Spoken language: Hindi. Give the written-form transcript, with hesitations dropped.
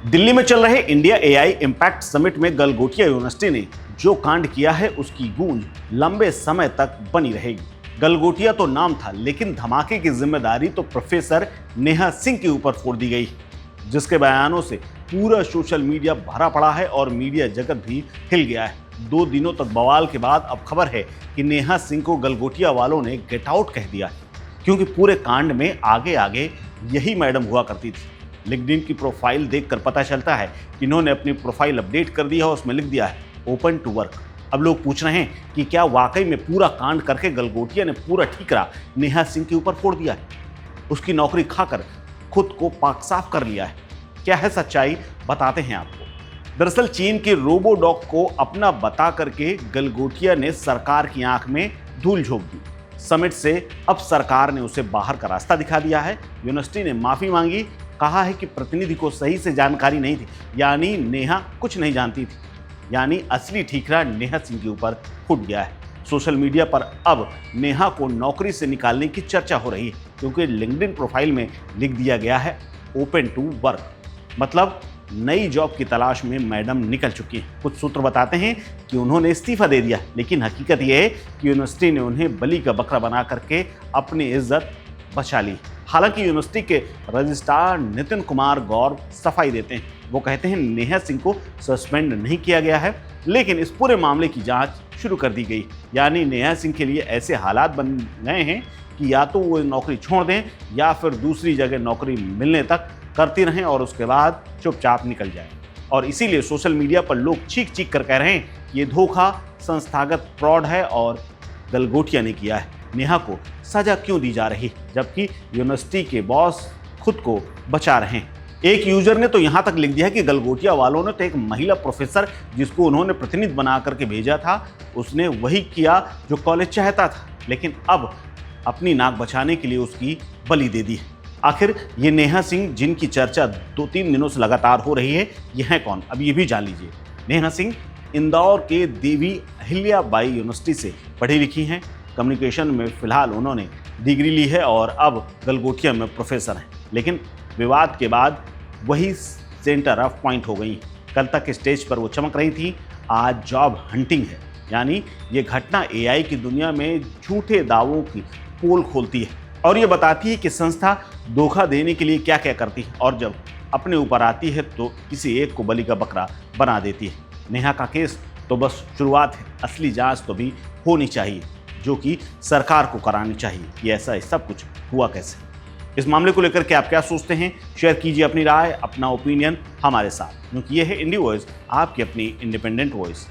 दिल्ली में चल रहे इंडिया एआई इम्पैक्ट समिट में गलगोटिया यूनिवर्सिटी ने जो कांड किया है उसकी गूंज लंबे समय तक बनी रहेगी। गलगोटिया तो नाम था, लेकिन धमाके की जिम्मेदारी तो प्रोफेसर नेहा सिंह के ऊपर फोड़ दी गई, जिसके बयानों से पूरा सोशल मीडिया भरा पड़ा है और मीडिया जगत भी हिल गया है। 2 दिनों तक बवाल के बाद अब खबर है कि नेहा सिंह को गलगोटिया वालों ने गेट आउट कह दिया है, क्योंकि पूरे कांड में आगे आगे यही मैडम हुआ करती थी। लिंक्डइन की प्रोफाइल देखकर पता चलता है कि इन्होंने अपनी प्रोफाइल अपडेट कर दी है और उसमें लिख दिया है ओपन टू वर्क। अब लोग पूछ रहे हैं कि क्या वाकई में पूरा कांड करके गलगोटिया ने पूरा ठीकरा नेहा सिंह के ऊपर फोड़ दिया है, उसकी नौकरी खाकर खुद को पाक साफ कर लिया है? क्या है सच्चाई, बताते हैं आपको। दरअसल चीन के रोबोडॉग को अपना बता करके गलगोटिया ने सरकार की आंख में धूल झोंक दी। समिट से अब सरकार ने उसे बाहर का रास्ता दिखा दिया है। यूनिवर्सिटी ने माफी मांगी, कहा है कि प्रतिनिधि को सही से जानकारी नहीं थी, यानी नेहा कुछ नहीं जानती थी, यानी असली ठीकरा नेहा सिंह के ऊपर फूट गया है। सोशल मीडिया पर अब नेहा को नौकरी से निकालने की चर्चा हो रही है, क्योंकि लिंक्डइन प्रोफाइल में लिख दिया गया है ओपन टू वर्क, मतलब नई जॉब की तलाश में मैडम निकल चुकी हैं। कुछ सूत्र बताते हैं कि उन्होंने इस्तीफा दे दिया, लेकिन हकीकत यह है कि यूनिवर्सिटी ने उन्हें बलि का बकरा बना करके अपनी इज्जत बचा ली। हालांकि यूनिवर्सिटी के रजिस्ट्रार नितिन कुमार गौर सफाई देते हैं। वो कहते हैं नेहा सिंह को सस्पेंड नहीं किया गया है, लेकिन इस पूरे मामले की जांच शुरू कर दी गई। यानी नेहा सिंह के लिए ऐसे हालात बन गए हैं कि या तो वो नौकरी छोड़ दें या फिर दूसरी जगह नौकरी मिलने तक करती रहें और उसके बाद चुपचाप निकल जाएं। और इसीलिए सोशल मीडिया पर लोग चीख चीख कर कह रहे हैं कि ये धोखा संस्थागत फ्रॉड है और गलगोटिया ने किया है। नेहा को सजा क्यों दी जा रही, जबकि यूनिवर्सिटी के बॉस खुद को बचा रहे हैं? एक यूजर ने तो यहां तक लिख दिया कि गलगोटिया वालों ने तो एक महिला प्रोफेसर जिसको उन्होंने प्रतिनिधि बना करके भेजा था, उसने वही किया जो कॉलेज चाहता था, लेकिन अब अपनी नाक बचाने के लिए उसकी बलि दे दी है। आखिर ये नेहा सिंह जिनकी चर्चा 2-3 दिनों से लगातार हो रही है, ये है कौन, अब ये भी जान लीजिए। नेहा सिंह इंदौर के देवी अहिल्याबाई यूनिवर्सिटी से पढ़ी लिखी हैं। कम्युनिकेशन में फिलहाल उन्होंने डिग्री ली है और अब गलगोटिया में प्रोफेसर हैं, लेकिन विवाद के बाद वही सेंटर ऑफ पॉइंट हो गई। कल तक स्टेज पर वो चमक रही थी, आज जॉब हंटिंग है। यानी ये घटना एआई की दुनिया में झूठे दावों की पोल खोलती है और ये बताती है कि संस्था धोखा देने के लिए क्या क्या करती है, और जब अपने ऊपर आती है तो किसी एक को बलि का बकरा बना देती है। नेहा का केस तो बस शुरुआत है, असली जांच तो भी होनी चाहिए, जो कि सरकार को करानी चाहिए कि ऐसा सब कुछ हुआ कैसे। इस मामले को लेकर के आप क्या सोचते हैं, शेयर कीजिए अपनी राय, अपना ओपिनियन हमारे साथ, क्योंकि ये है इंडी वॉइस, आपकी अपनी इंडिपेंडेंट वॉइस।